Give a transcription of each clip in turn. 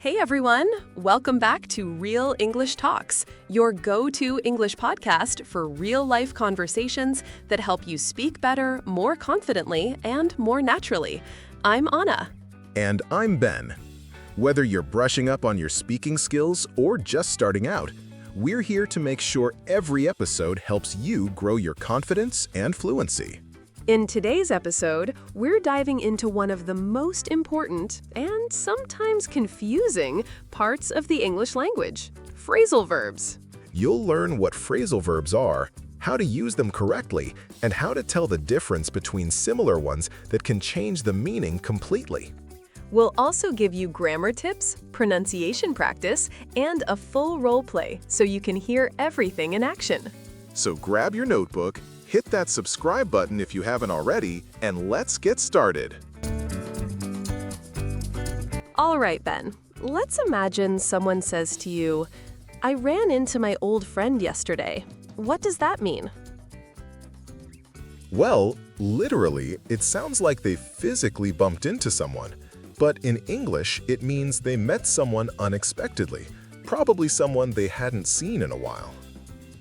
Hey everyone! Welcome back to Real English Talks, your go-to English podcast for real-life conversations that help you speak better, more confidently, and more naturally. I'm Anna. And I'm Ben. Whether you're brushing up on your speaking skills or just starting out, we're here to make sure every episode helps you grow your confidence and fluency. In today's episode, we're diving into one of the most important and sometimes confusing parts of the English language, phrasal verbs. You'll learn what phrasal verbs are, how to use them correctly, and how to tell the difference between similar ones that can change the meaning completely. We'll also give you grammar tips, pronunciation practice, and a full role play so you can hear everything in action. So grab your notebook, hit that subscribe button if you haven't already, and let's get started. All right, Ben. Let's imagine someone says to you, "I ran into my old friend yesterday." What does that mean? Well, literally, it sounds like they physically bumped into someone. But in English, it means they met someone unexpectedly, probably someone they hadn't seen in a while.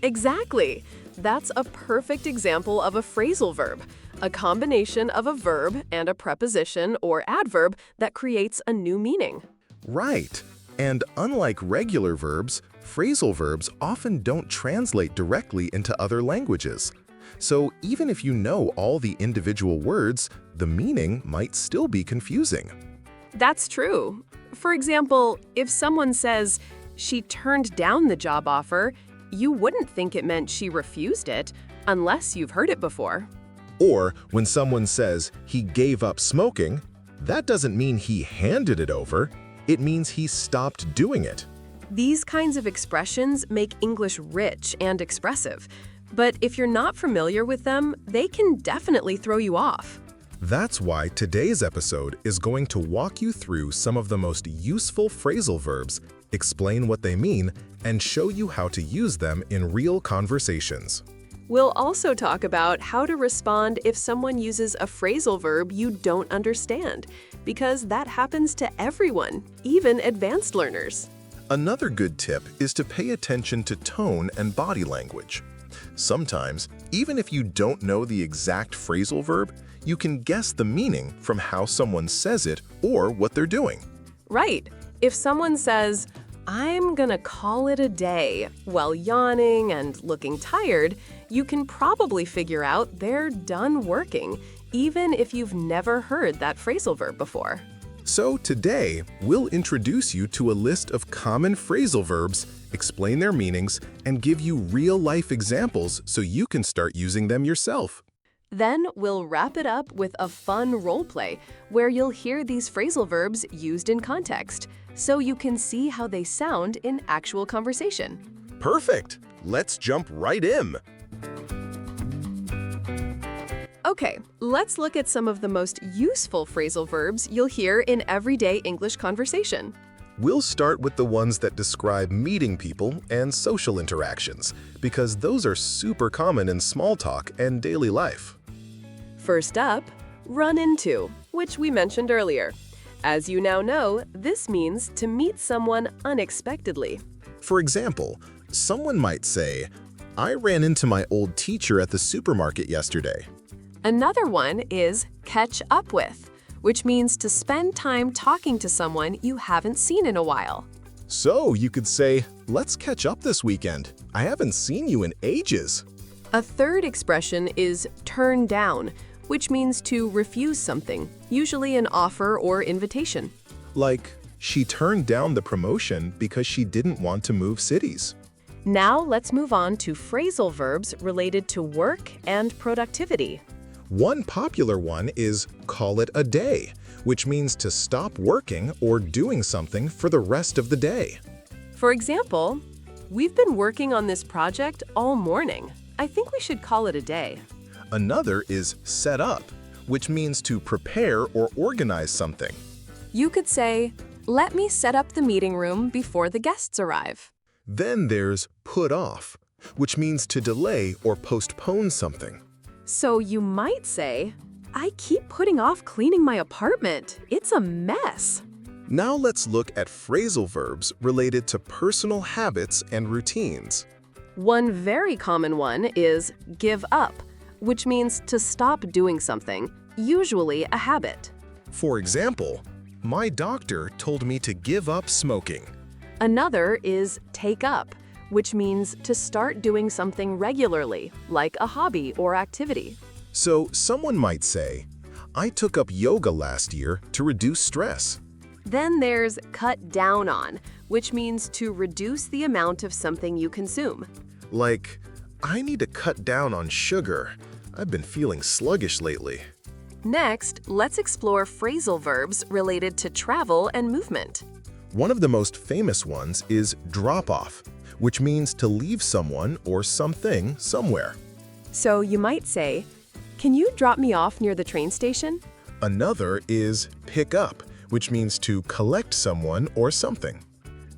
Exactly. That's a perfect example of a phrasal verb, a combination of a verb and a preposition or adverb that creates a new meaning. Right. And unlike regular verbs, phrasal verbs often don't translate directly into other languages. So even if you know all the individual words, the meaning might still be confusing. That's true. For example, if someone says, "She turned down the job offer," you wouldn't think it meant she refused it, unless you've heard it before. Or when someone says he gave up smoking, that doesn't mean he handed it over, it means he stopped doing it. These kinds of expressions make English rich and expressive, but if you're not familiar with them, they can definitely throw you off. That's why today's episode is going to walk you through some of the most useful phrasal verbs, explain what they mean, and show you how to use them in real conversations. We'll also talk about how to respond if someone uses a phrasal verb you don't understand, because that happens to everyone, even advanced learners. Another good tip is to pay attention to tone and body language. Sometimes, even if you don't know the exact phrasal verb, you can guess the meaning from how someone says it or what they're doing. Right. If someone says, "I'm gonna call it a day," while yawning and looking tired, you can probably figure out they're done working, even if you've never heard that phrasal verb before. So today, we'll introduce you to a list of common phrasal verbs, explain their meanings, and give you real-life examples so you can start using them yourself. Then we'll wrap it up with a fun role play where you'll hear these phrasal verbs used in context, so you can see how they sound in actual conversation. Perfect! Let's jump right in! Okay, let's look at some of the most useful phrasal verbs you'll hear in everyday English conversation. We'll start with the ones that describe meeting people and social interactions, because those are super common in small talk and daily life. First up, run into, which we mentioned earlier. As you now know, this means to meet someone unexpectedly. For example, someone might say, "I ran into my old teacher at the supermarket yesterday." Another one is catch up with, which means to spend time talking to someone you haven't seen in a while. So you could say, "Let's catch up this weekend. I haven't seen you in ages." A third expression is turn down, which means to refuse something, usually an offer or invitation. Like, she turned down the promotion because she didn't want to move cities. Now let's move on to phrasal verbs related to work and productivity. One popular one is call it a day, which means to stop working or doing something for the rest of the day. For example, "We've been working on this project all morning. I think we should call it a day." Another is set up, which means to prepare or organize something. You could say, "Let me set up the meeting room before the guests arrive." Then there's put off, which means to delay or postpone something. So you might say, "I keep putting off cleaning my apartment. It's a mess." Now let's look at phrasal verbs related to personal habits and routines. One very common one is give up, which means to stop doing something, usually a habit. For example, my doctor told me to give up smoking. Another is take up, which means to start doing something regularly, like a hobby or activity. So someone might say, I took up yoga last year to reduce stress. Then there's cut down on, which means to reduce the amount of something you consume. Like, I need to cut down on sugar. I've been feeling sluggish lately. Next, let's explore phrasal verbs related to travel and movement. One of the most famous ones is drop off, which means to leave someone or something somewhere. So you might say, can you drop me off near the train station? Another is pick up, which means to collect someone or something.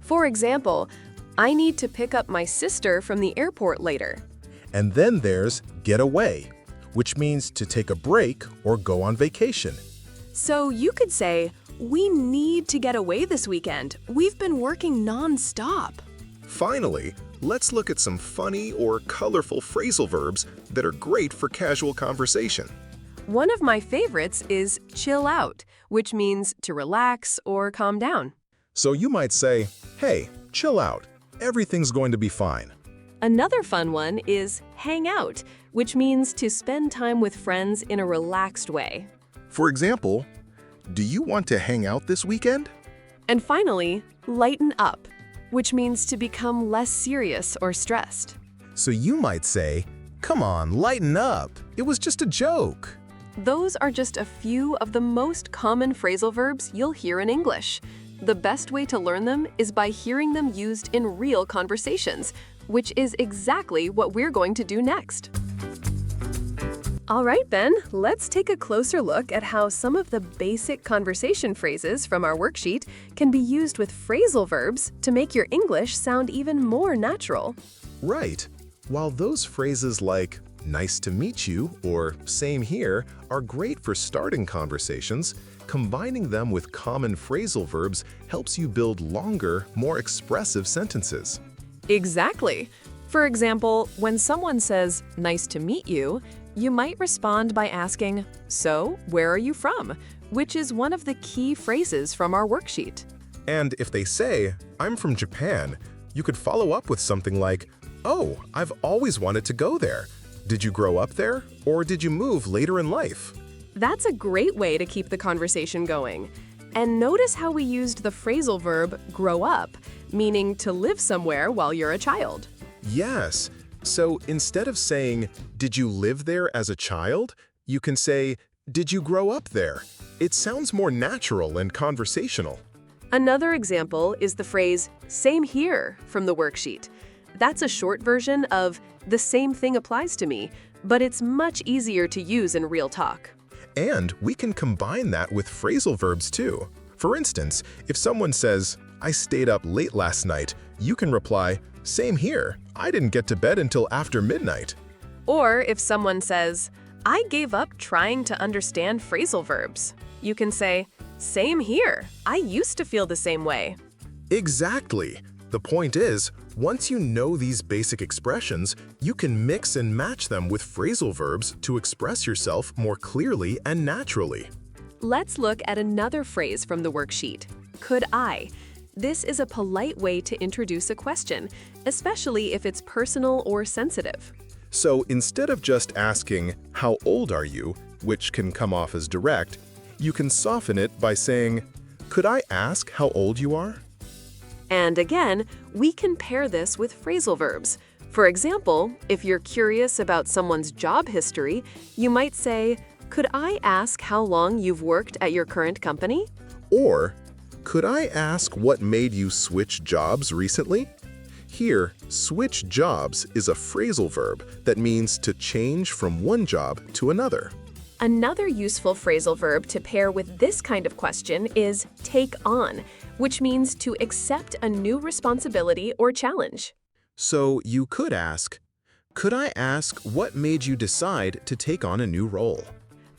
For example, I need to pick up my sister from the airport later. And then there's get away, which means to take a break or go on vacation. So you could say, we need to get away this weekend. We've been working non-stop. Finally, let's look at some funny or colorful phrasal verbs that are great for casual conversation. One of my favorites is chill out, which means to relax or calm down. So you might say, hey, chill out. Everything's going to be fine. Another fun one is hang out, which means to spend time with friends in a relaxed way. For example, do you want to hang out this weekend? And finally, lighten up, which means to become less serious or stressed. So you might say, come on, lighten up. It was just a joke. Those are just a few of the most common phrasal verbs you'll hear in English. The best way to learn them is by hearing them used in real conversations, which is exactly what we're going to do next. All right, Ben, let's take a closer look at how some of the basic conversation phrases from our worksheet can be used with phrasal verbs to make your English sound even more natural. Right. While those phrases like nice to meet you or same here are great for starting conversations, combining them with common phrasal verbs helps you build longer, more expressive sentences. Exactly. For example, when someone says, nice to meet you, you might respond by asking, so, where are you from? Which is one of the key phrases from our worksheet. And if they say, I'm from Japan, you could follow up with something like, oh, I've always wanted to go there. Did you grow up there, or did you move later in life? That's a great way to keep the conversation going. And notice how we used the phrasal verb grow up, meaning to live somewhere while you're a child. Yes. So instead of saying, did you live there as a child? You can say, did you grow up there? It sounds more natural and conversational. Another example is the phrase, same here, from the worksheet. That's a short version of, the same thing applies to me, but it's much easier to use in real talk. And we can combine that with phrasal verbs too. For instance, if someone says, I stayed up late last night, you can reply, same here. I didn't get to bed until after midnight. Or if someone says, I gave up trying to understand phrasal verbs, you can say, same here. I used to feel the same way. Exactly. The point is, once you know these basic expressions, you can mix and match them with phrasal verbs to express yourself more clearly and naturally. Let's look at another phrase from the worksheet, could I? This is a polite way to introduce a question, especially if it's personal or sensitive. So instead of just asking, how old are you, which can come off as direct, you can soften it by saying, could I ask how old you are? And again, we can pair this with phrasal verbs. For example, if you're curious about someone's job history, you might say, could I ask how long you've worked at your current company? Or, could I ask what made you switch jobs recently? Here, switch jobs is a phrasal verb that means to change from one job to another. Another useful phrasal verb to pair with this kind of question is take on, which means to accept a new responsibility or challenge. So you could ask, could I ask what made you decide to take on a new role?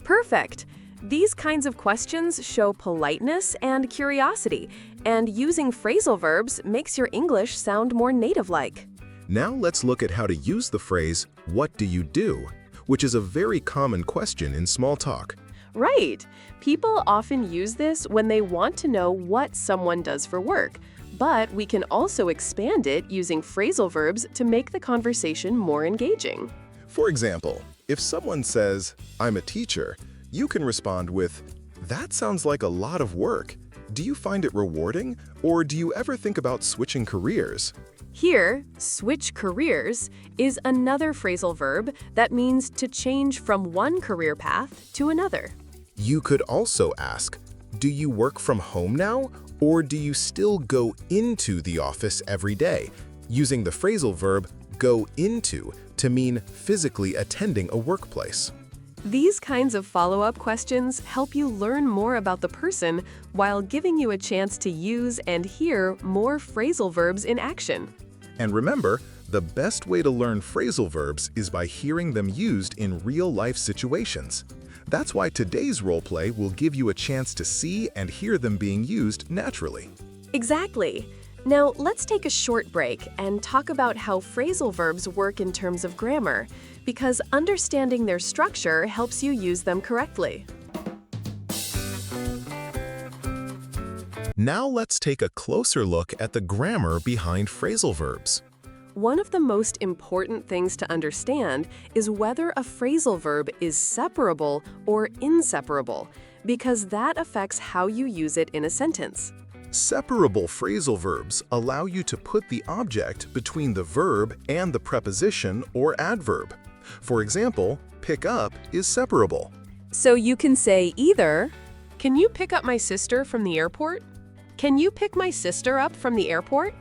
Perfect. These kinds of questions show politeness and curiosity, and using phrasal verbs makes your English sound more native-like. Now let's look at how to use the phrase, "What do you do?" which is a very common question in small talk. Right. People often use this when they want to know what someone does for work, but we can also expand it using phrasal verbs to make the conversation more engaging. For example, if someone says, "I'm a teacher," you can respond with, "That sounds like a lot of work. Do you find it rewarding, or do you ever think about switching careers?" Here, switch careers is another phrasal verb that means to change from one career path to another. You could also ask, "Do you work from home now, or do you still go into the office every day?" using the phrasal verb go into to mean physically attending a workplace. These kinds of follow-up questions help you learn more about the person while giving you a chance to use and hear more phrasal verbs in action. And remember, the best way to learn phrasal verbs is by hearing them used in real-life situations. That's why today's roleplay will give you a chance to see and hear them being used naturally. Exactly. Now, let's take a short break and talk about how phrasal verbs work in terms of grammar, because understanding their structure helps you use them correctly. Now let's take a closer look at the grammar behind phrasal verbs. One of the most important things to understand is whether a phrasal verb is separable or inseparable, because that affects how you use it in a sentence. Separable phrasal verbs allow you to put the object between the verb and the preposition or adverb. For example, pick up is separable. So you can say either, "Can you pick up my sister from the airport?" "Can you pick my sister up from the airport?"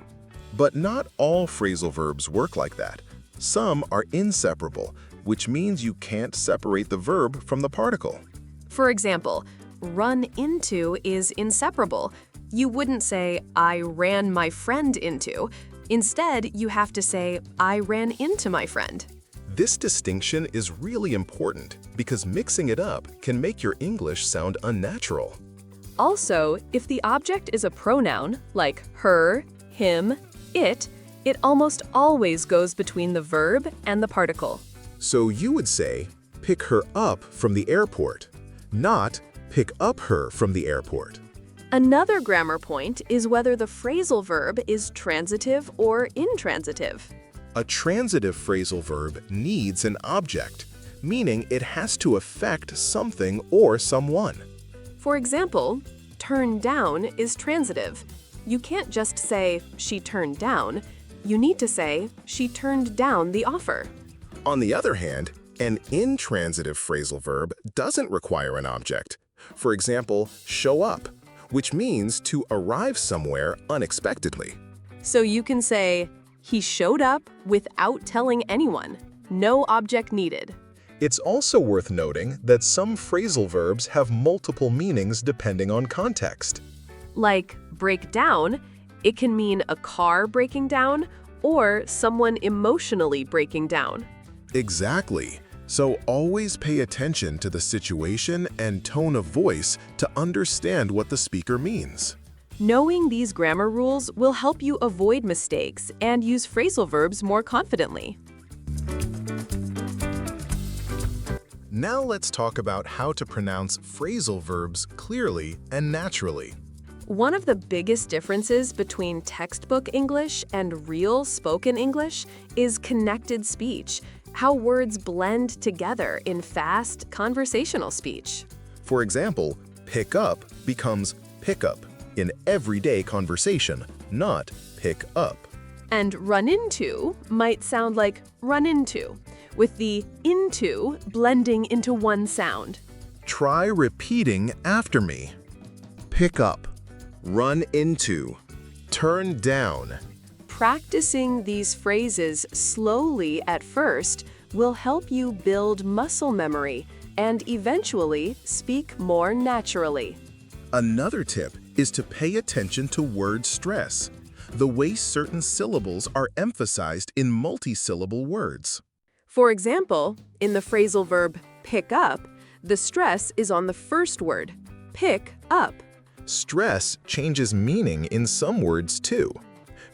But not all phrasal verbs work like that. Some are inseparable, which means you can't separate the verb from the particle. For example, run into is inseparable. You wouldn't say, "I ran my friend into." Instead, you have to say, "I ran into my friend." This distinction is really important because mixing it up can make your English sound unnatural. Also, if the object is a pronoun, like her, him, it almost always goes between the verb and the particle. So you would say, "Pick her up from the airport," not "pick up her from the airport." Another grammar point is whether the phrasal verb is transitive or intransitive. A transitive phrasal verb needs an object, meaning it has to affect something or someone. For example, turn down is transitive. You can't just say, "She turned down." You need to say, "She turned down the offer." On the other hand, an intransitive phrasal verb doesn't require an object. For example, show up, which means to arrive somewhere unexpectedly. So you can say, "He showed up without telling anyone. No object needed." It's also worth noting that some phrasal verbs have multiple meanings depending on context. Like break down, it can mean a car breaking down or someone emotionally breaking down. Exactly. So always pay attention to the situation and tone of voice to understand what the speaker means. Knowing these grammar rules will help you avoid mistakes and use phrasal verbs more confidently. Now let's talk about how to pronounce phrasal verbs clearly and naturally. One of the biggest differences between textbook English and real spoken English is connected speech, how words blend together in fast, conversational speech. For example, pick up becomes pick up in everyday conversation, not pick up. And run into might sound like run into, with the into blending into one sound. Try repeating after me. Pick up, run into, turn down. Practicing these phrases slowly at first will help you build muscle memory and eventually speak more naturally. Another tip is to pay attention to word stress, the way certain syllables are emphasized in multisyllable words. For example, in the phrasal verb pick up, The stress is on the first word, pick up. Stress changes meaning in some words too.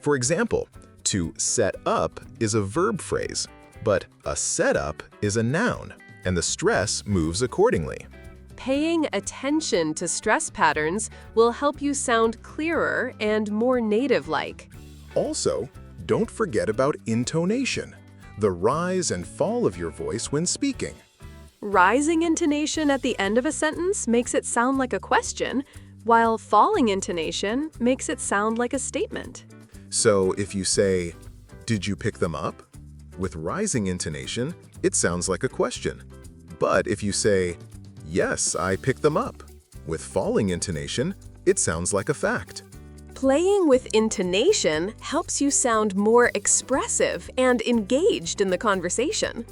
For example, to set up is a verb phrase, but a setup is a noun, and the stress moves accordingly. Paying attention to stress patterns will help you sound clearer and more native-like. Also, don't forget about intonation, the rise and fall of your voice when speaking. Rising intonation at the end of a sentence makes it sound like a question, while falling intonation makes it sound like a statement. So if you say, "Did you pick them up?" with rising intonation, it sounds like a question. But if you say, "Yes, I picked them up," with falling intonation, it sounds like a fact. Playing with intonation helps you sound more expressive and engaged in the conversation.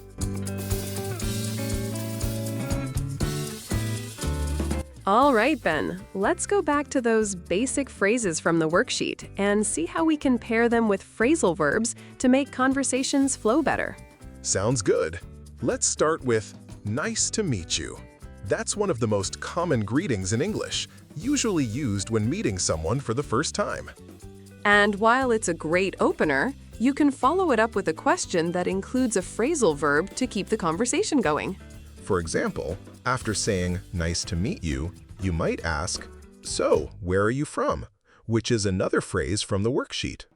All right, Ben, let's go back to those basic phrases from the worksheet and see how we can pair them with phrasal verbs to make conversations flow better. Sounds good. Let's start with "Nice to meet you." That's one of the most common greetings in English, usually used when meeting someone for the first time. And while it's a great opener, you can follow it up with a question that includes a phrasal verb to keep the conversation going. For example, after saying "nice to meet you," you might ask, "So, where are you from?" which is another phrase from the worksheet.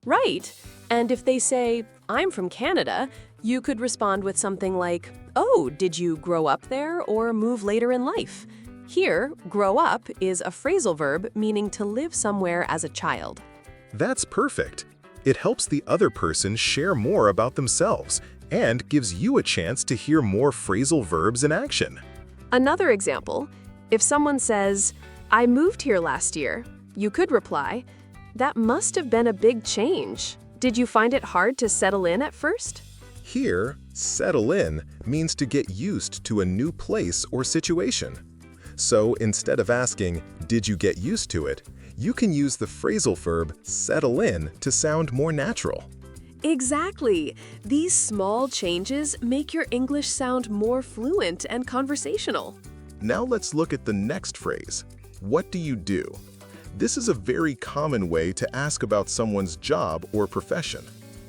Right. And if they say, "I'm from Canada," you could respond with something like, "Oh, did you grow up there or move later in life?" Here, grow up is a phrasal verb meaning to live somewhere as a child. That's perfect. It helps the other person share more about themselves and gives you a chance to hear more phrasal verbs in action. Another example, if someone says, "I moved here last year," you could reply, "That must have been a big change. Did you find it hard to settle in at first?" Here, settle in means to get used to a new place or situation. So instead of asking, "Did you get used to it?" you can use the phrasal verb settle in to sound more natural. Exactly. These small changes make your English sound more fluent and conversational. Now let's look at the next phrase. What do you do? This is a very common way to ask about someone's job or profession.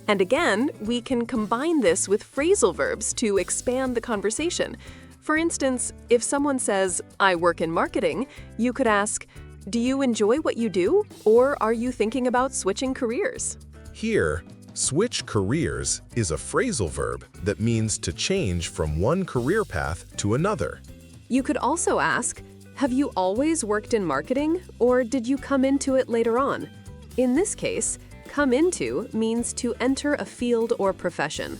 And again, we can combine this with phrasal verbs to expand the conversation. For instance, if someone says, "I work in marketing," you could ask, "Do you enjoy what you do, or are you thinking about switching careers?" Here, switch careers is a phrasal verb that means to change from one career path to another. You could also ask, "Have you always worked in marketing, or did you come into it later on?" In this case, come into means to enter a field or profession.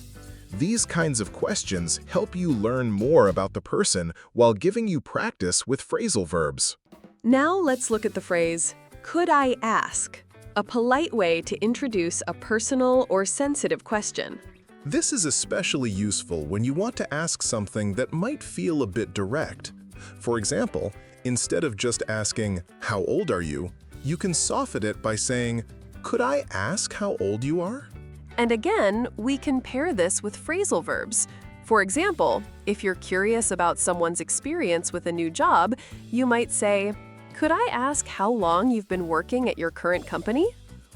These kinds of questions help you learn more about the person while giving you practice with phrasal verbs. Now let's look at the phrase, "Could I ask?" A polite way to introduce a personal or sensitive question. This is especially useful when you want to ask something that might feel a bit direct. For example, instead of just asking, "How old are you?" you can soften it by saying, "Could I ask how old you are?" And again, we can pair this with phrasal verbs. For example, if you're curious about someone's experience with a new job, you might say, "Could I ask how long you've been working at your current company?"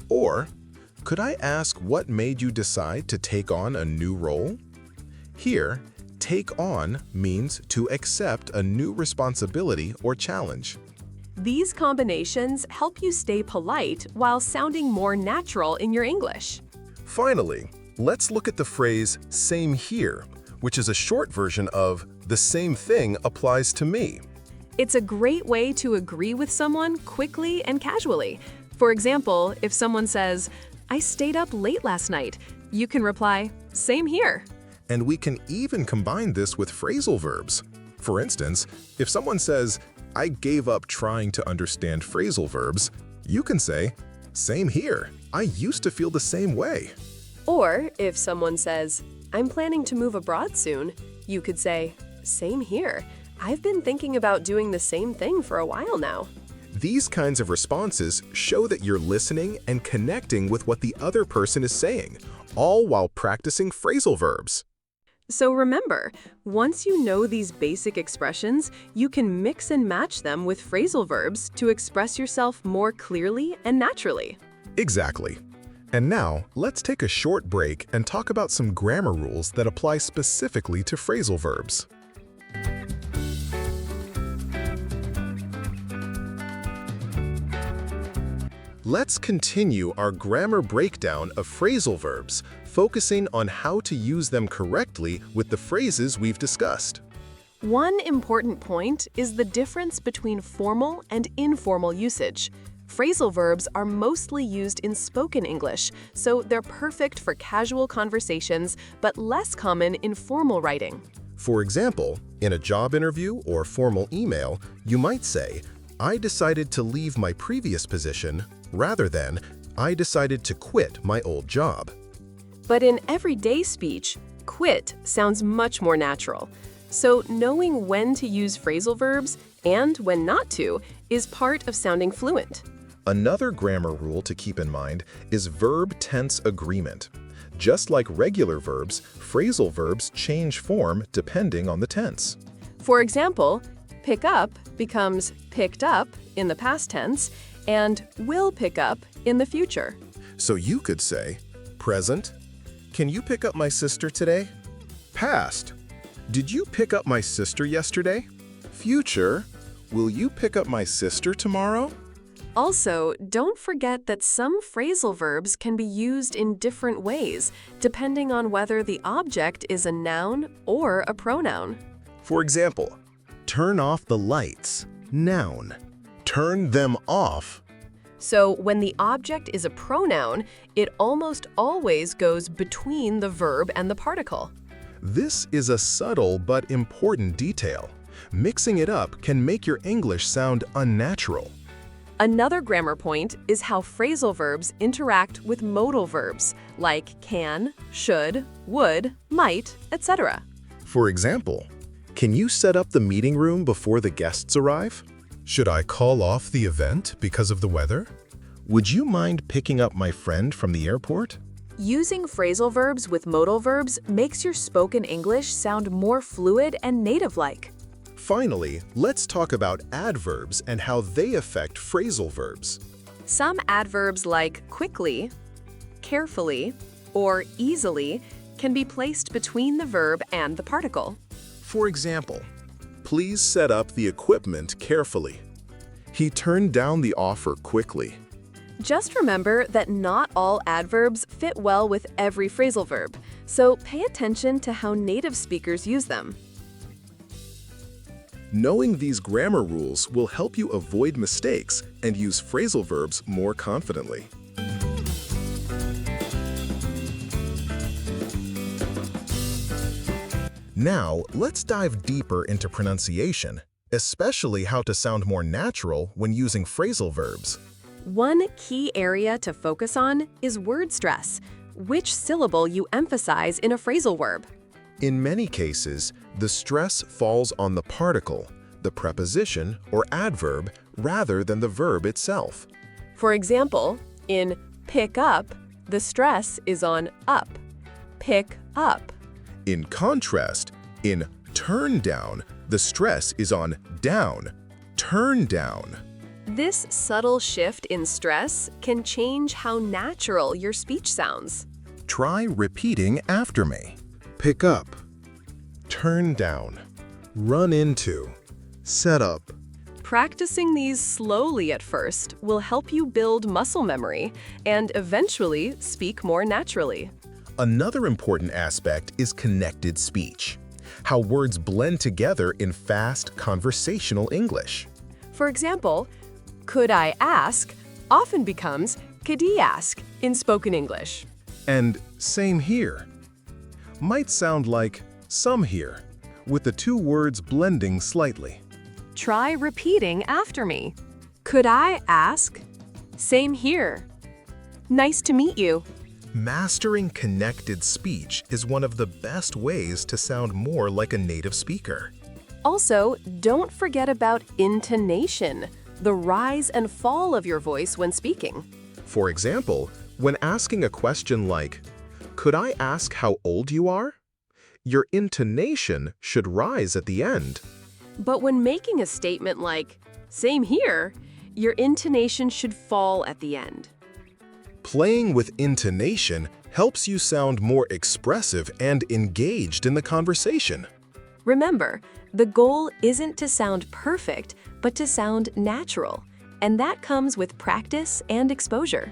Or, "Could I ask what made you decide to take on a new role?" Here, take on means to accept a new responsibility or challenge. These combinations help you stay polite while sounding more natural in your English. Finally, let's look at the phrase "same here," which is a short version of "the same thing applies to me." It's a great way to agree with someone quickly and casually. For example, if someone says, "I stayed up late last night," you can reply, "Same here." And we can even combine this with phrasal verbs. For instance, if someone says, "I gave up trying to understand phrasal verbs," you can say, "Same here. I used to feel the same way." Or if someone says, "I'm planning to move abroad soon," you could say, "Same here. I've been thinking about doing the same thing for a while now." These kinds of responses show that you're listening and connecting with what the other person is saying, all while practicing phrasal verbs. So remember, once you know these basic expressions, you can mix and match them with phrasal verbs to express yourself more clearly and naturally. Exactly. And now, let's take a short break and talk about some grammar rules that apply specifically to phrasal verbs. Let's continue our grammar breakdown of phrasal verbs, focusing on how to use them correctly with the phrases we've discussed. One important point is the difference between formal and informal usage. Phrasal verbs are mostly used in spoken English, so they're perfect for casual conversations, but less common in formal writing. For example, in a job interview or formal email, you might say, "I decided to leave my previous position," rather than, "I decided to quit my old job." But in everyday speech, quit sounds much more natural. So knowing when to use phrasal verbs and when not to is part of sounding fluent. Another grammar rule to keep in mind is verb tense agreement. Just like regular verbs, phrasal verbs change form depending on the tense. For example, pick up becomes picked up in the past tense and will pick up in the future. So you could say, present, "Can you pick up my sister today?" Past, "Did you pick up my sister yesterday?" Future, "Will you pick up my sister tomorrow?" Also, don't forget that some phrasal verbs can be used in different ways, depending on whether the object is a noun or a pronoun. For example, turn off the lights, noun. Turn them off. So when the object is a pronoun, it almost always goes between the verb and the particle. This is a subtle but important detail. Mixing it up can make your English sound unnatural. Another grammar point is how phrasal verbs interact with modal verbs, like can, should, would, might, etc. For example, can you set up the meeting room before the guests arrive? Should I call off the event because of the weather? Would you mind picking up my friend from the airport? Using phrasal verbs with modal verbs makes your spoken English sound more fluid and native-like. Finally, let's talk about adverbs and how they affect phrasal verbs. Some adverbs like quickly, carefully, or easily can be placed between the verb and the particle. For example, please set up the equipment carefully. He turned down the offer quickly. Just remember that not all adverbs fit well with every phrasal verb, so pay attention to how native speakers use them. Knowing these grammar rules will help you avoid mistakes and use phrasal verbs more confidently. Now, let's dive deeper into pronunciation, especially how to sound more natural when using phrasal verbs. One key area to focus on is word stress, which syllable you emphasize in a phrasal verb. In many cases, the stress falls on the particle, the preposition or adverb, rather than the verb itself. For example, in pick up, the stress is on up. Pick up. In contrast, in turn down, the stress is on down. Turn down. This subtle shift in stress can change how natural your speech sounds. Try repeating after me. Pick up, turn down, run into, set up. Practicing these slowly at first will help you build muscle memory and eventually speak more naturally. Another important aspect is connected speech, how words blend together in fast conversational English. For example, could I ask often becomes could he ask in spoken English. And same here might sound like some here, with the two words blending slightly. Try repeating after me. Could I ask? Same here. Nice to meet you. Mastering connected speech is one of the best ways to sound more like a native speaker. Also, don't forget about intonation, the rise and fall of your voice when speaking. For example, when asking a question like, "Could I ask how old you are?" Your intonation should rise at the end. But when making a statement like, same here, your intonation should fall at the end. Playing with intonation helps you sound more expressive and engaged in the conversation. Remember, the goal isn't to sound perfect, but to sound natural, and that comes with practice and exposure.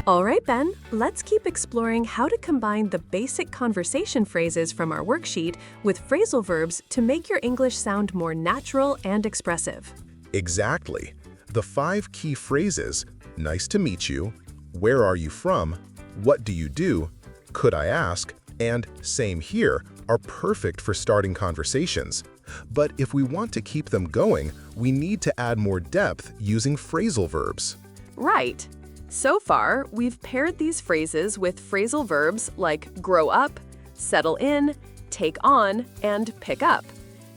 All right, Ben, let's keep exploring how to combine the basic conversation phrases from our worksheet with phrasal verbs to make your English sound more natural and expressive. Exactly. The 5 key phrases, nice to meet you, where are you from, what do you do, could I ask, and same here are perfect for starting conversations. But if we want to keep them going, we need to add more depth using phrasal verbs. Right. So far, we've paired these phrases with phrasal verbs like grow up, settle in, take on, and pick up.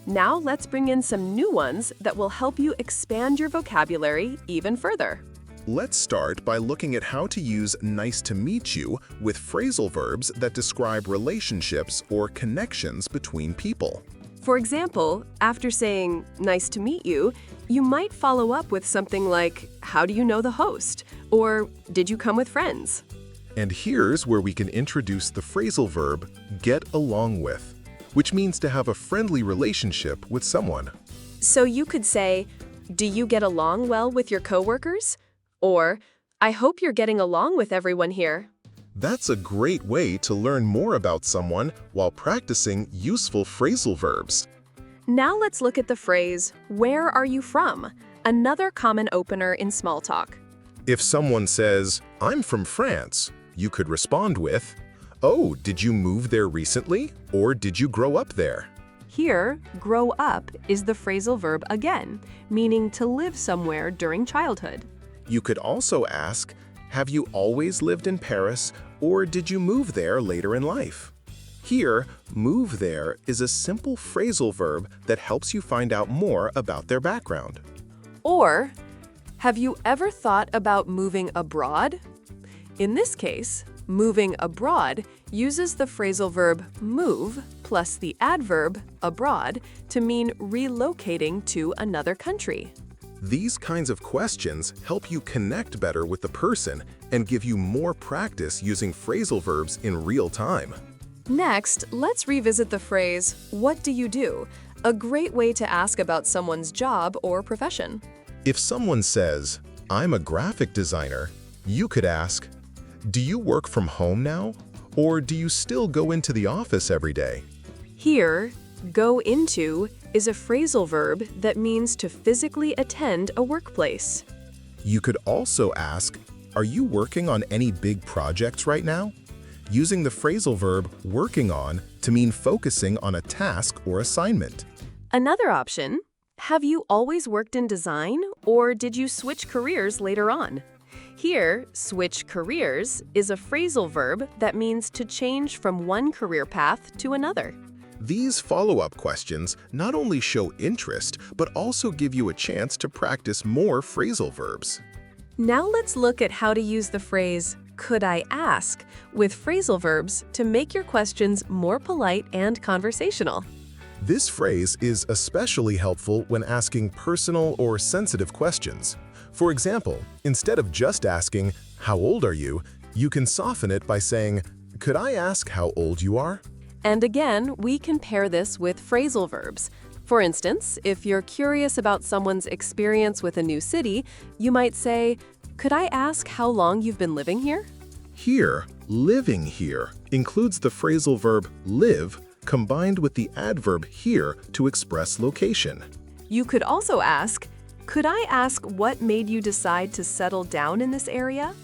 Now let's bring in some new ones that will help you expand your vocabulary even further. Let's start by looking at how to use nice to meet you with phrasal verbs that describe relationships or connections between people. For example, after saying, nice to meet you, you might follow up with something like, how do you know the host? Or, did you come with friends? And here's where we can introduce the phrasal verb get along with, which means to have a friendly relationship with someone. So you could say, do you get along well with your coworkers? Or, I hope you're getting along with everyone here. That's a great way to learn more about someone while practicing useful phrasal verbs. Now let's look at the phrase, where are you from? Another common opener in small talk. If someone says, I'm from France, you could respond with, oh, did you move there recently? Or did you grow up there? Here, grow up is the phrasal verb again, meaning to live somewhere during childhood. You could also ask, have you always lived in Paris, or did you move there later in life? Here, move there is a simple phrasal verb that helps you find out more about their background. Or, have you ever thought about moving abroad? In this case, moving abroad uses the phrasal verb move plus the adverb abroad to mean relocating to another country. These kinds of questions help you connect better with the person and give you more practice using phrasal verbs in real time. Next, let's revisit the phrase, what do you do? A great way to ask about someone's job or profession. If someone says, I'm a graphic designer, you could ask, do you work from home now? Or do you still go into the office every day? Here, go into is a phrasal verb that means to physically attend a workplace. You could also ask, are you working on any big projects right now? Using the phrasal verb working on to mean focusing on a task or assignment. Another option, have you always worked in design or did you switch careers later on? Here, switch careers is a phrasal verb that means to change from one career path to another. These follow-up questions not only show interest, but also give you a chance to practice more phrasal verbs. Now let's look at how to use the phrase, could I ask, with phrasal verbs to make your questions more polite and conversational. This phrase is especially helpful when asking personal or sensitive questions. For example, instead of just asking, how old are you, you can soften it by saying, could I ask how old you are? And again, we can pair this with phrasal verbs. For instance, if you're curious about someone's experience with a new city, you might say, could I ask how long you've been living here? Here, living here includes the phrasal verb live combined with the adverb here to express location. You could also ask, could I ask what made you decide to settle down in this area?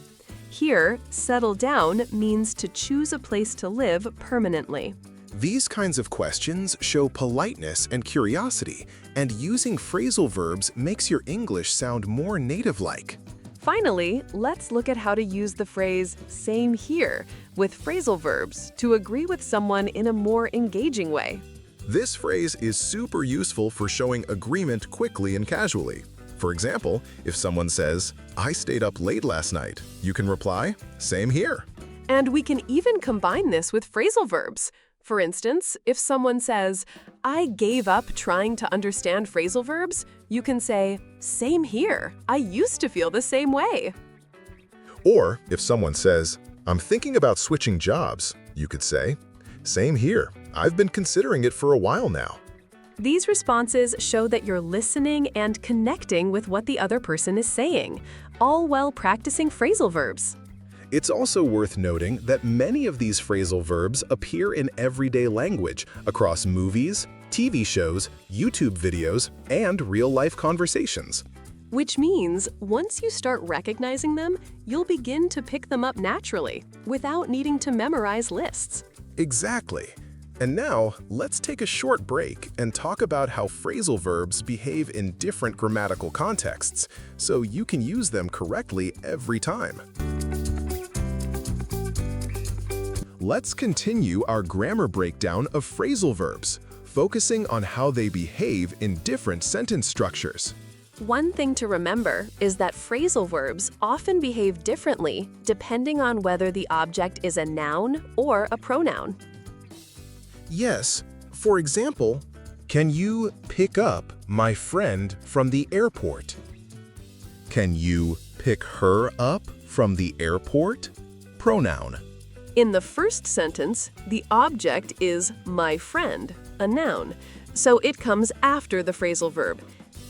Here, settle down means to choose a place to live permanently. These kinds of questions show politeness and curiosity, and using phrasal verbs makes your English sound more native-like. Finally, let's look at how to use the phrase same here with phrasal verbs to agree with someone in a more engaging way. This phrase is super useful for showing agreement quickly and casually. For example, if someone says, I stayed up late last night, you can reply, same here. And we can even combine this with phrasal verbs. For instance, if someone says, I gave up trying to understand phrasal verbs, you can say, same here. I used to feel the same way. Or if someone says, I'm thinking about switching jobs, you could say, same here. I've been considering it for a while now. These responses show that you're listening and connecting with what the other person is saying, all while practicing phrasal verbs. It's also worth noting that many of these phrasal verbs appear in everyday language across movies, TV shows, YouTube videos, and real-life conversations. Which means, once you start recognizing them, you'll begin to pick them up naturally, without needing to memorize lists. Exactly. And now, let's take a short break and talk about how phrasal verbs behave in different grammatical contexts, so you can use them correctly every time. Let's continue our grammar breakdown of phrasal verbs, focusing on how they behave in different sentence structures. One thing to remember is that phrasal verbs often behave differently depending on whether the object is a noun or a pronoun. Yes, for example, can you pick up my friend from the airport? Can you pick her up from the airport? Pronoun. In the first sentence, the object is my friend, a noun, so it comes after the phrasal verb.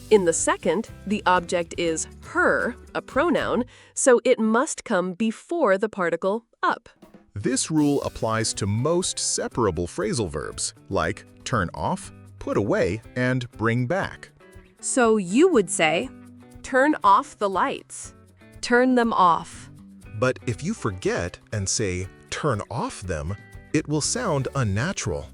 In the second, the object is her, a pronoun, so it must come before the particle up. This rule applies to most separable phrasal verbs, like turn off, put away, and bring back. So you would say, turn off the lights, turn them off. But if you forget and say turn off them, it will sound unnatural.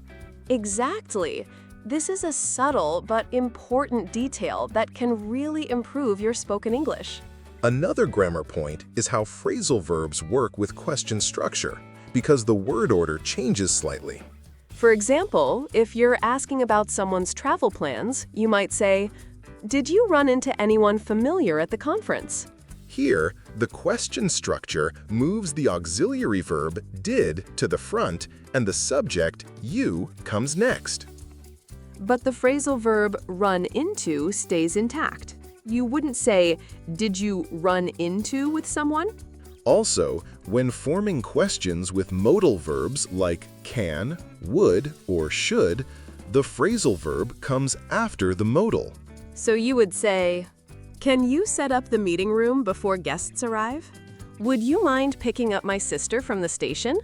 Exactly. This is a subtle but important detail that can really improve your spoken English. Another grammar point is how phrasal verbs work with question structure, because the word order changes slightly. For example, if you're asking about someone's travel plans, you might say, did you run into anyone familiar at the conference? Here, the question structure moves the auxiliary verb did to the front, and the subject you comes next. But the phrasal verb run into stays intact. You wouldn't say, did you run into with someone? Also, when forming questions with modal verbs like can, would, or should, the phrasal verb comes after the modal. So you would say, can you set up the meeting room before guests arrive? Would you mind picking up my sister from the station?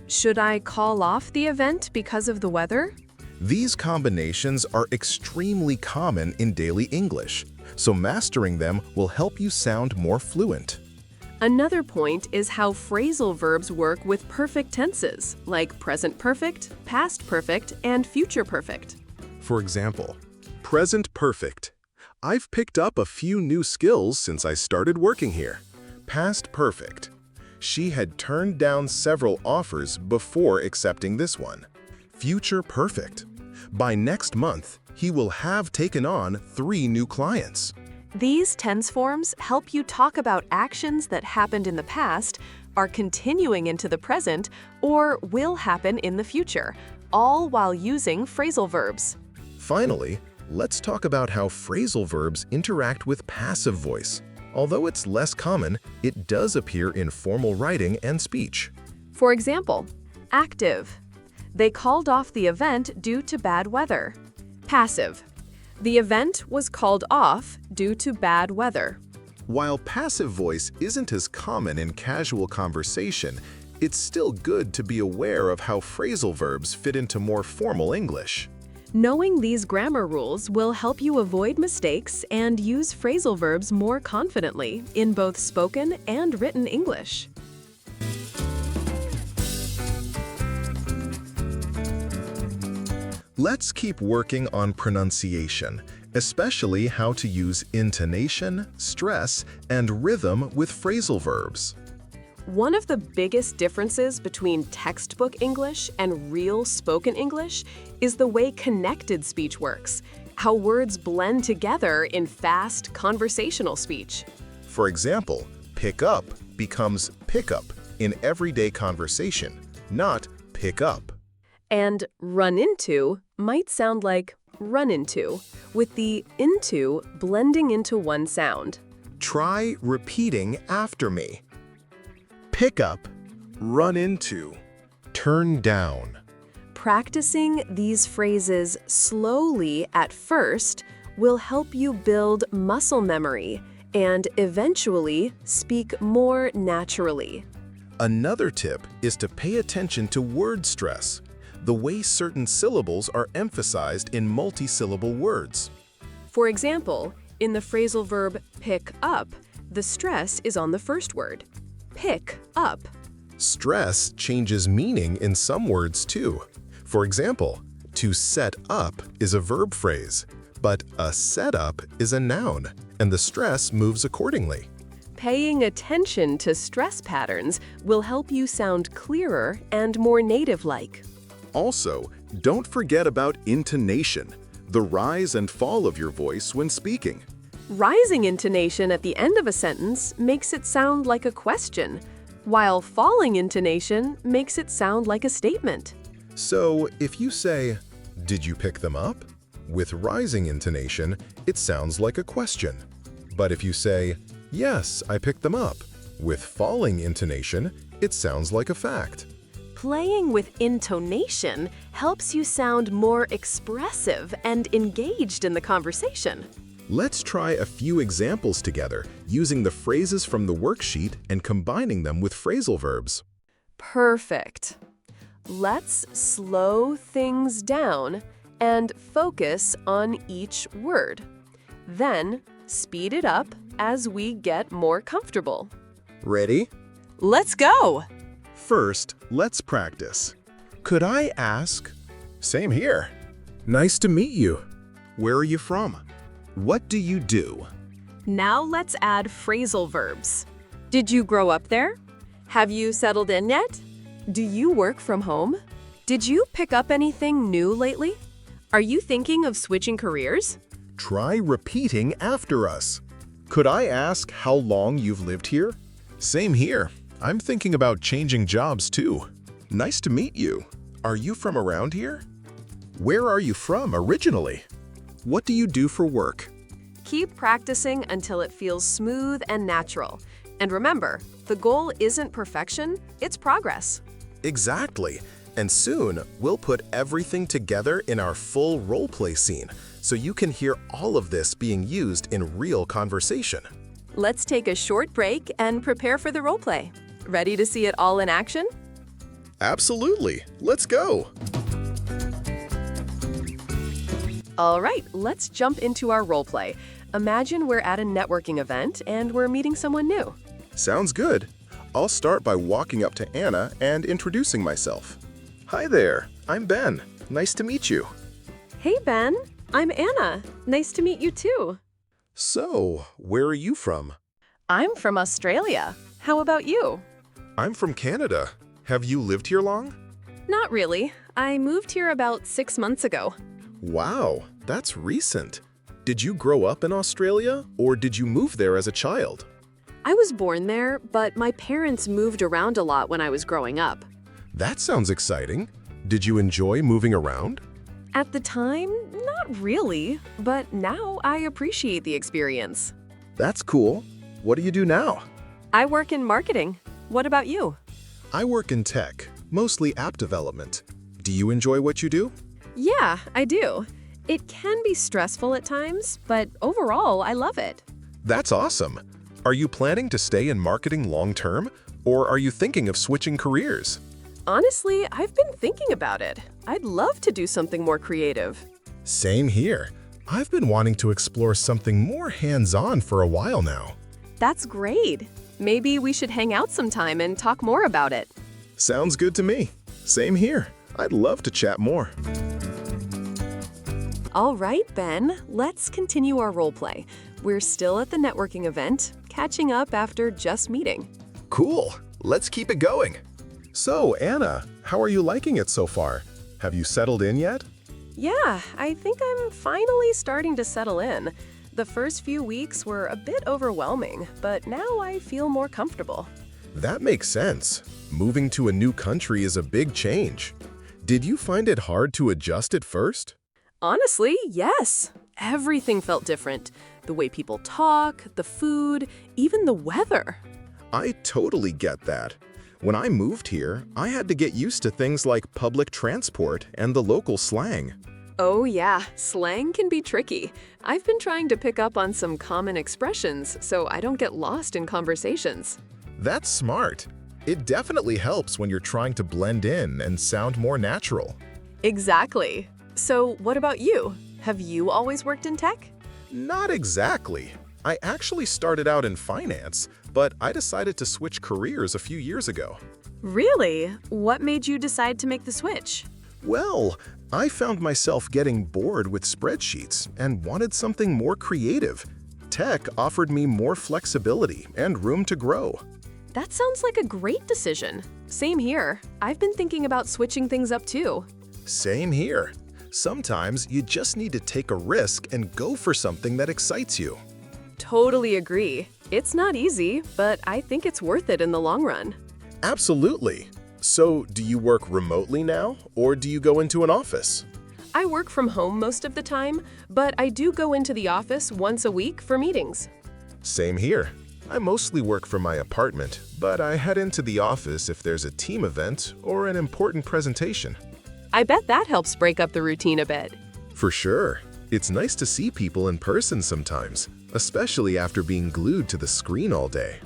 Should I call off the event because of the weather? These combinations are extremely common in daily English, so mastering them will help you sound more fluent. Another point is how phrasal verbs work with perfect tenses, like present perfect, past perfect, and future perfect. For example, present perfect. I've picked up a few new skills since I started working here. Past perfect. She had turned down several offers before accepting this one. Future perfect. By next month, he will have taken on 3 new clients. These tense forms help you talk about actions that happened in the past, are continuing into the present, or will happen in the future, all while using phrasal verbs. Finally, let's talk about how phrasal verbs interact with passive voice. Although it's less common, it does appear in formal writing and speech. For example, active. They called off the event due to bad weather. Passive. The event was called off due to bad weather. While passive voice isn't as common in casual conversation, it's still good to be aware of how phrasal verbs fit into more formal English. Knowing these grammar rules will help you avoid mistakes and use phrasal verbs more confidently in both spoken and written English. Let's keep working on pronunciation, especially how to use intonation, stress, and rhythm with phrasal verbs. One of the biggest differences between textbook English and real spoken English is the way connected speech works, how words blend together in fast, conversational speech. For example, pick up becomes pick up, in everyday conversation, not pick up. And run into might sound like run into, with the into blending into one sound. Try repeating after me. Pick up, run into, turn down. Practicing these phrases slowly at first will help you build muscle memory and eventually speak more naturally. Another tip is to pay attention to word stress, the way certain syllables are emphasized in multisyllable words. For example, in the phrasal verb pick up, the stress is on the first word. Pick up. Stress changes meaning in some words too. For example, to set up is a verb phrase, but a setup is a noun, and the stress moves accordingly. Paying attention to stress patterns will help you sound clearer and more native-like. Also, don't forget about intonation, the rise and fall of your voice when speaking. Rising intonation at the end of a sentence makes it sound like a question, while falling intonation makes it sound like a statement. So if you say, "Did you pick them up?" with rising intonation, it sounds like a question. But if you say, "Yes, I picked them up," with falling intonation, it sounds like a fact. Playing with intonation helps you sound more expressive and engaged in the conversation. Let's try a few examples together using the phrases from the worksheet and combining them with phrasal verbs. Perfect. Let's slow things down and focus on each word. Then speed it up as we get more comfortable. Ready? Let's go! First, let's practice. Could I ask? Same here. Nice to meet you. Where are you from? What do you do? Now let's add phrasal verbs. Did you grow up there? Have you settled in yet? Do you work from home? Did you pick up anything new lately? Are you thinking of switching careers? Try repeating after us. Could I ask how long you've lived here? Same here. I'm thinking about changing jobs too. Nice to meet you. Are you from around here? Where are you from originally? What do you do for work? Keep practicing until it feels smooth and natural. And remember, the goal isn't perfection, it's progress. Exactly. And soon, we'll put everything together in our full roleplay scene, so you can hear all of this being used in real conversation. Let's take a short break and prepare for the roleplay. Ready to see it all in action? Absolutely. Let's go. All right, let's jump into our roleplay. Imagine we're at a networking event and we're meeting someone new. Sounds good. I'll start by walking up to Anna and introducing myself. Hi there, I'm Ben. Nice to meet you. Hey, Ben. I'm Anna. Nice to meet you too. So, where are you from? I'm from Australia. How about you? I'm from Canada. Have you lived here long? Not really. I moved here about 6 months ago. Wow, that's recent. Did you grow up in Australia, or did you move there as a child? I was born there, but my parents moved around a lot when I was growing up. That sounds exciting. Did you enjoy moving around? At the time, not really, but now I appreciate the experience. That's cool. What do you do now? I work in marketing. What about you? I work in tech, mostly app development. Do you enjoy what you do? Yeah, I do. It can be stressful at times, but overall, I love it. That's awesome. Are you planning to stay in marketing long-term, or are you thinking of switching careers? Honestly, I've been thinking about it. I'd love to do something more creative. Same here. I've been wanting to explore something more hands-on for a while now. That's great. Maybe we should hang out sometime and talk more about it. Sounds good to me. Same here. I'd love to chat more. All right, Ben, let's continue our roleplay. We're still at the networking event, catching up after just meeting. Cool. Let's keep it going. So, Anna, how are you liking it so far? Have you settled in yet? Yeah, I think I'm finally starting to settle in. The first few weeks were a bit overwhelming, but now I feel more comfortable. That makes sense. Moving to a new country is a big change. Did you find it hard to adjust at first? Honestly, yes. Everything felt different. The way people talk, the food, even the weather. I totally get that. When I moved here, I had to get used to things like public transport and the local slang. Oh yeah, slang can be tricky. I've been trying to pick up on some common expressions so I don't get lost in conversations. That's smart. It definitely helps when you're trying to blend in and sound more natural. Exactly. So what about you? Have you always worked in tech? Not exactly. I actually started out in finance, but I decided to switch careers a few years ago. Really? What made you decide to make the switch? Well, I found myself getting bored with spreadsheets and wanted something more creative. Tech offered me more flexibility and room to grow. That sounds like a great decision. Same here. I've been thinking about switching things up too. Same here. Sometimes you just need to take a risk and go for something that excites you. Totally agree. It's not easy, but I think it's worth it in the long run. Absolutely. So, do you work remotely now, or do you go into an office? I work from home most of the time, but I do go into the office once a week for meetings. Same here. I mostly work from my apartment, but I head into the office if there's a team event or an important presentation. I bet that helps break up the routine a bit. For sure. It's nice to see people in person sometimes, especially after being glued to the screen all day.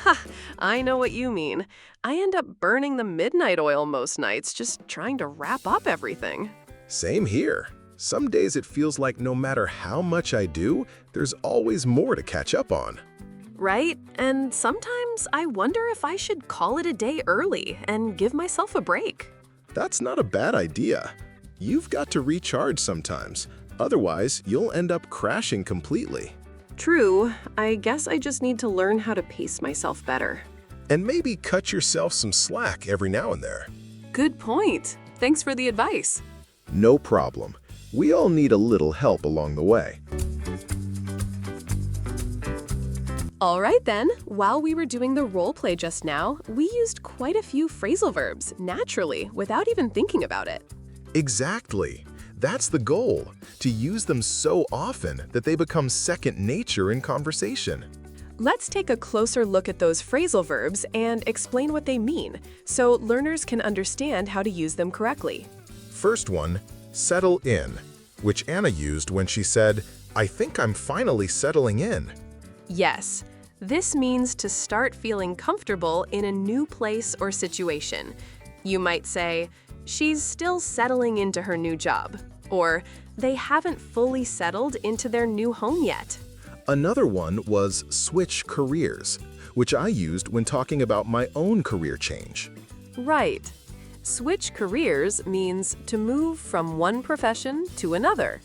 Ha! I know what you mean. I end up burning the midnight oil most nights just trying to wrap up everything. Same here. Some days it feels like no matter how much I do, there's always more to catch up on. Right? And sometimes I wonder if I should call it a day early and give myself a break. That's not a bad idea. You've got to recharge sometimes. Otherwise, you'll end up crashing completely. True. I guess I just need to learn how to pace myself better. And maybe cut yourself some slack every now and there. Good point. Thanks for the advice. No problem. We all need a little help along the way. All right then, while we were doing the role play just now, we used quite a few phrasal verbs naturally without even thinking about it. Exactly. That's the goal, to use them so often that they become second nature in conversation. Let's take a closer look at those phrasal verbs and explain what they mean, so learners can understand how to use them correctly. First one, settle in, which Anna used when she said, "I think I'm finally settling in." Yes, this means to start feeling comfortable in a new place or situation. You might say, "She's still settling into her new job," or "They haven't fully settled into their new home yet." Another one was switch careers, which I used when talking about my own career change. Right. Switch careers means to move from one profession to another.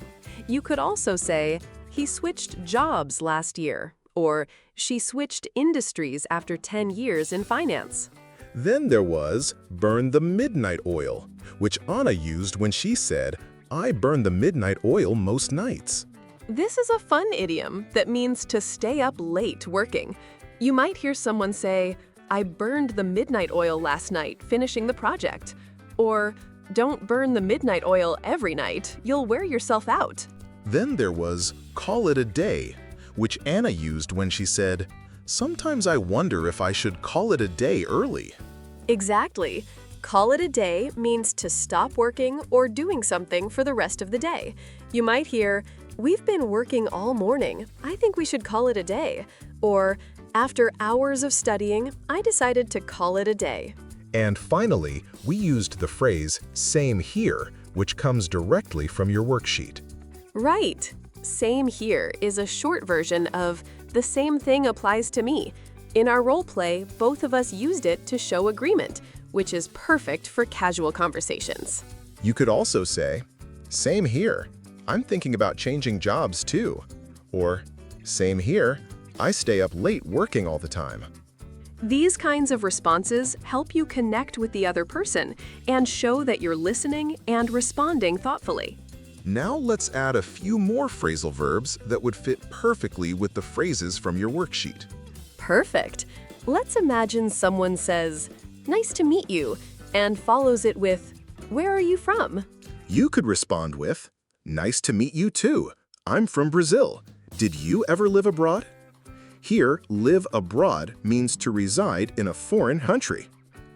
You could also say, "He switched jobs last year," or "She switched industries after 10 years in finance." Then there was burn the midnight oil, which Anna used when she said, "I burn the midnight oil most nights." This is a fun idiom that means to stay up late working. You might hear someone say, "I burned the midnight oil last night finishing the project," or "Don't burn the midnight oil every night, you'll wear yourself out." Then there was call it a day, which Anna used when she said, "Sometimes I wonder if I should call it a day early." Exactly. Call it a day means to stop working or doing something for the rest of the day. You might hear, "We've been working all morning. I think we should call it a day." Or, "After hours of studying, I decided to call it a day." And finally, we used the phrase same here, which comes directly from your worksheet. Right. Same here is a short version of "the same thing applies to me." In our role play, both of us used it to show agreement, which is perfect for casual conversations. You could also say, "Same here. I'm thinking about changing jobs too." Or, "Same here. I stay up late working all the time." These kinds of responses help you connect with the other person and show that you're listening and responding thoughtfully. Now let's add a few more phrasal verbs that would fit perfectly with the phrases from your worksheet. Perfect. Let's imagine someone says, "Nice to meet you," and follows it with, "Where are you from?" You could respond with, "Nice to meet you too. I'm from Brazil. Did you ever live abroad?" Here, live abroad means to reside in a foreign country.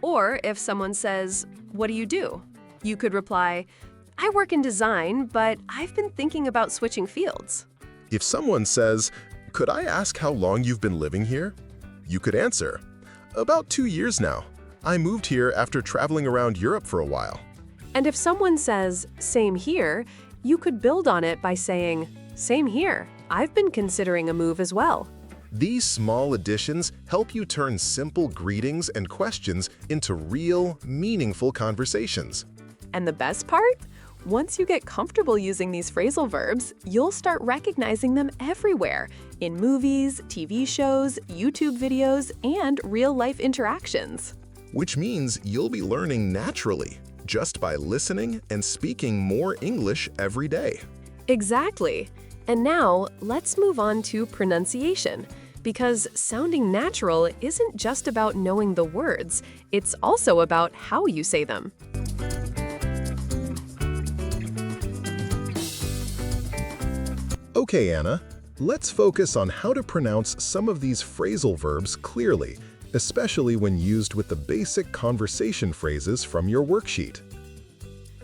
Or if someone says, "What do you do?" you could reply, "I work in design, but I've been thinking about switching fields." If someone says, "Could I ask how long you've been living here?" you could answer, "About 2 years now. I moved here after traveling around Europe for a while." And if someone says, "Same here," you could build on it by saying, "Same here. I've been considering a move as well." These small additions help you turn simple greetings and questions into real, meaningful conversations. And the best part? Once you get comfortable using these phrasal verbs, you'll start recognizing them everywhere, in movies, TV shows, YouTube videos, and real-life interactions. Which means you'll be learning naturally, just by listening and speaking more English every day. Exactly. And now, let's move on to pronunciation. Because sounding natural isn't just about knowing the words, it's also about how you say them. Okay, Anna, let's focus on how to pronounce some of these phrasal verbs clearly, especially when used with the basic conversation phrases from your worksheet.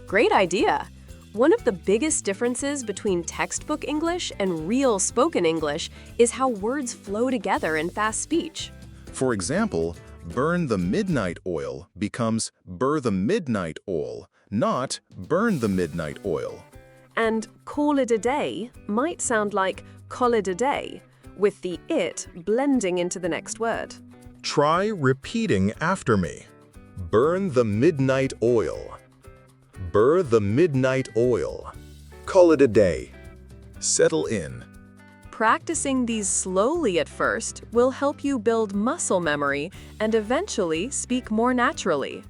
Great idea! One of the biggest differences between textbook English and real spoken English is how words flow together in fast speech. For example, burn the midnight oil becomes bur the midnight oil, not burn the midnight oil. And call it a day might sound like call it a day, with the it blending into the next word. Try repeating after me. Burn the midnight oil. Burr the midnight oil. Call it a day. Settle in. Practicing these slowly at first will help you build muscle memory and eventually speak more naturally.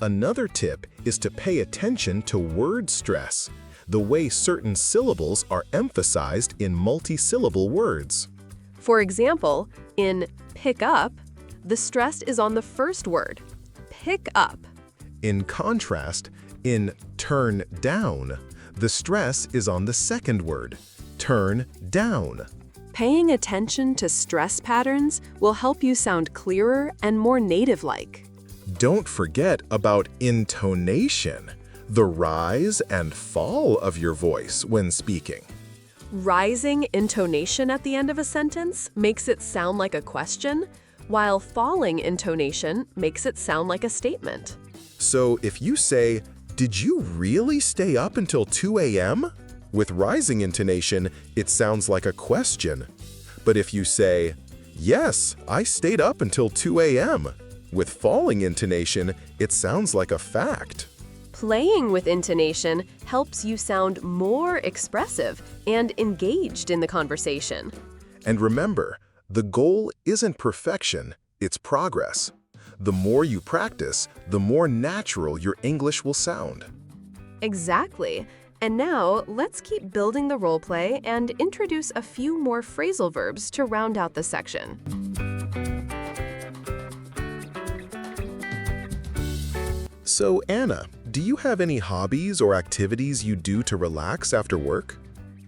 Another tip is to pay attention to word stress, the way certain syllables are emphasized in multi-syllable words. For example, in pick up, the stress is on the first word, pick up. In contrast, in turn down, the stress is on the second word, turn down. Paying attention to stress patterns will help you sound clearer and more native-like. Don't forget about intonation, the rise and fall of your voice when speaking. Rising intonation at the end of a sentence makes it sound like a question, while falling intonation makes it sound like a statement. So if you say, "Did you really stay up until 2 a.m.?" with rising intonation, it sounds like a question. But if you say, "Yes, I stayed up until 2 a.m." with falling intonation, it sounds like a fact. Playing with intonation helps you sound more expressive and engaged in the conversation. And remember, the goal isn't perfection, it's progress. The more you practice, the more natural your English will sound. Exactly. And now, let's keep building the role play and introduce a few more phrasal verbs to round out the section. So, Anna, do you have any hobbies or activities you do to relax after work?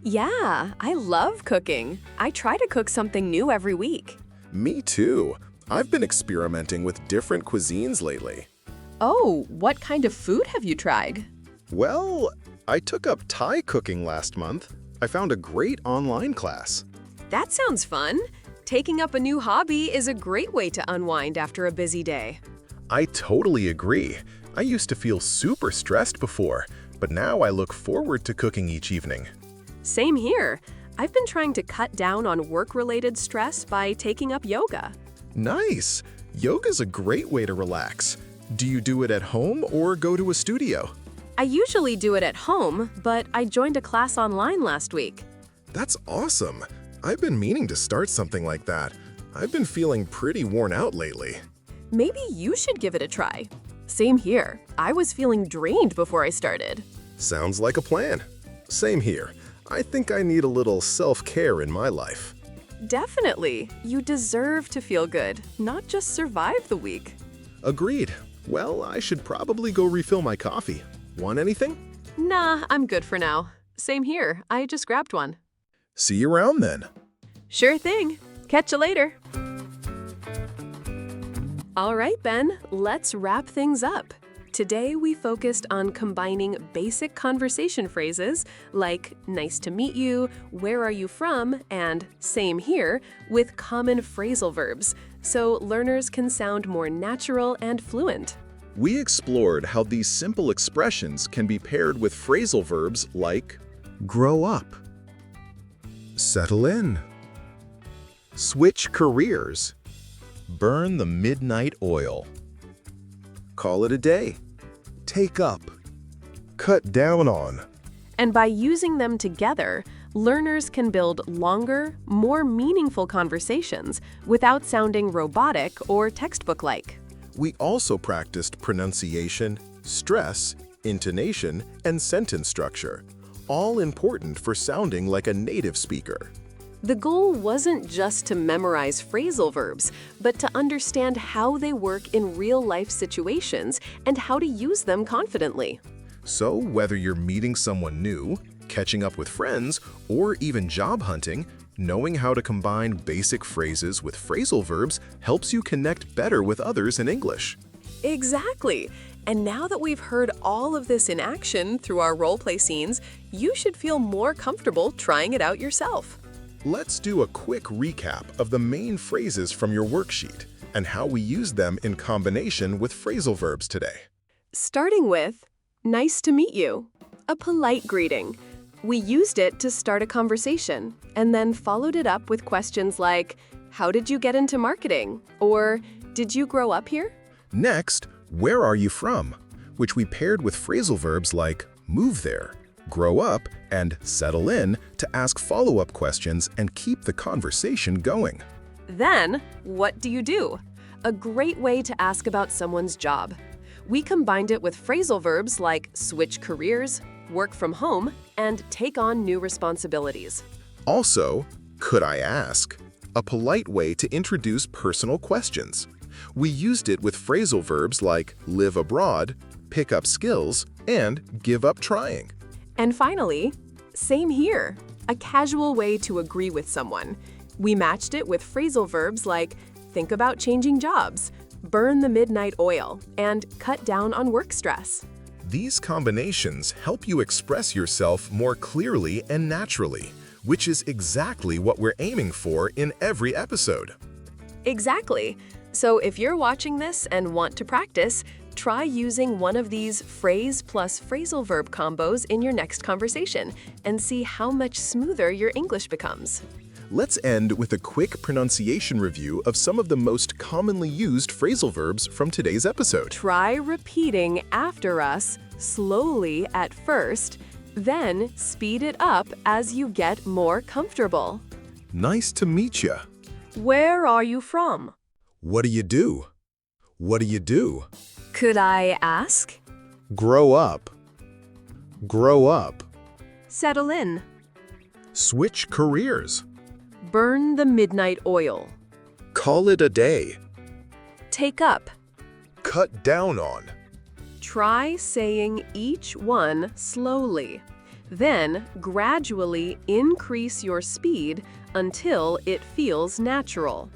Yeah, I love cooking. I try to cook something new every week. Me too. I've been experimenting with different cuisines lately. Oh, what kind of food have you tried? Well, I took up Thai cooking last month. I found a great online class. That sounds fun. Taking up a new hobby is a great way to unwind after a busy day. I totally agree. I used to feel super stressed before, but now I look forward to cooking each evening. Same here. I've been trying to cut down on work-related stress by taking up yoga. Nice! Yoga's a great way to relax. Do you do it at home or go to a studio? I usually do it at home, but I joined a class online last week. That's awesome! I've been meaning to start something like that. I've been feeling pretty worn out lately. Maybe you should give it a try. Same here. I was feeling drained before I started. Sounds like a plan. Same here. I think I need a little self-care in my life. Definitely. You deserve to feel good, not just survive the week. Agreed. Well, I should probably go refill my coffee. Want anything? Nah, I'm good for now. Same here. I just grabbed one. See you around then. Sure thing. Catch you later. All right, Ben, let's wrap things up. Today, we focused on combining basic conversation phrases like nice to meet you, where are you from, and same here with common phrasal verbs, so learners can sound more natural and fluent. We explored how these simple expressions can be paired with phrasal verbs like grow up, settle in, switch careers, burn the midnight oil, call it a day, take up, cut down on. And by using them together, learners can build longer, more meaningful conversations without sounding robotic or textbook-like. We also practiced pronunciation, stress, intonation, and sentence structure, all important for sounding like a native speaker. The goal wasn't just to memorize phrasal verbs, but to understand how they work in real-life situations and how to use them confidently. So whether you're meeting someone new, catching up with friends, or even job hunting, knowing how to combine basic phrases with phrasal verbs helps you connect better with others in English. Exactly. And now that we've heard all of this in action through our role-play scenes, you should feel more comfortable trying it out yourself. Let's do a quick recap of the main phrases from your worksheet and how we use them in combination with phrasal verbs today. Starting with, nice to meet you, a polite greeting. We used it to start a conversation and then followed it up with questions like, how did you get into marketing? Or, did you grow up here? Next, where are you from? Which we paired with phrasal verbs like move there, grow up, and settle in to ask follow-up questions and keep the conversation going. Then, what do you do? A great way to ask about someone's job. We combined it with phrasal verbs like switch careers, work from home, and take on new responsibilities. Also, could I ask? A polite way to introduce personal questions. We used it with phrasal verbs like live abroad, pick up skills, and give up trying. And finally, same here, a casual way to agree with someone. We matched it with phrasal verbs like think about changing jobs, burn the midnight oil, and cut down on work stress. These combinations help you express yourself more clearly and naturally, which is exactly what we're aiming for in every episode. Exactly. So if you're watching this and want to practice, try using one of these phrase plus phrasal verb combos in your next conversation and see how much smoother your English becomes. Let's end with a quick pronunciation review of some of the most commonly used phrasal verbs from today's episode. Try repeating after us slowly at first, then speed it up as you get more comfortable. Nice to meet you. Where are you from? What do you do? What do you do? Could I ask? Grow up. Grow up. Settle in. Switch careers. Burn the midnight oil. Call it a day. Take up. Cut down on. Try saying each one slowly. Then gradually increase your speed until it feels natural.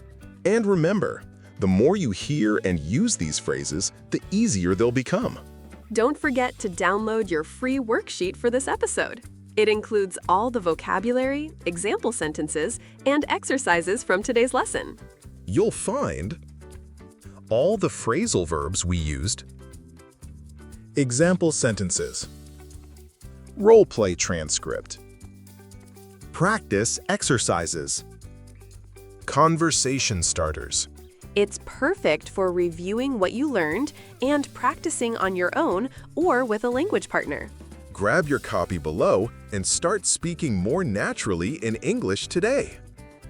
And remember, the more you hear and use these phrases, the easier they'll become. Don't forget to download your free worksheet for this episode. It includes all the vocabulary, example sentences, and exercises from today's lesson. You'll find all the phrasal verbs we used, example sentences, role-play transcript, practice exercises, conversation starters. It's perfect for reviewing what you learned and practicing on your own or with a language partner. Grab your copy below and start speaking more naturally in English today.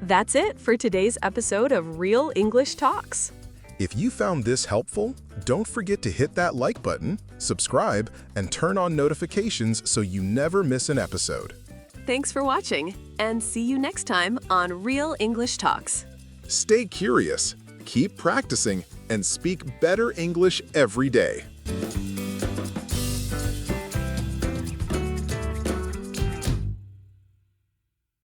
That's it for today's episode of Real English Talks. If you found this helpful, don't forget to hit that like button, subscribe, and turn on notifications so you never miss an episode. Thanks for watching, and see you next time on Real English Talks. Stay curious, keep practicing, and speak better English every day.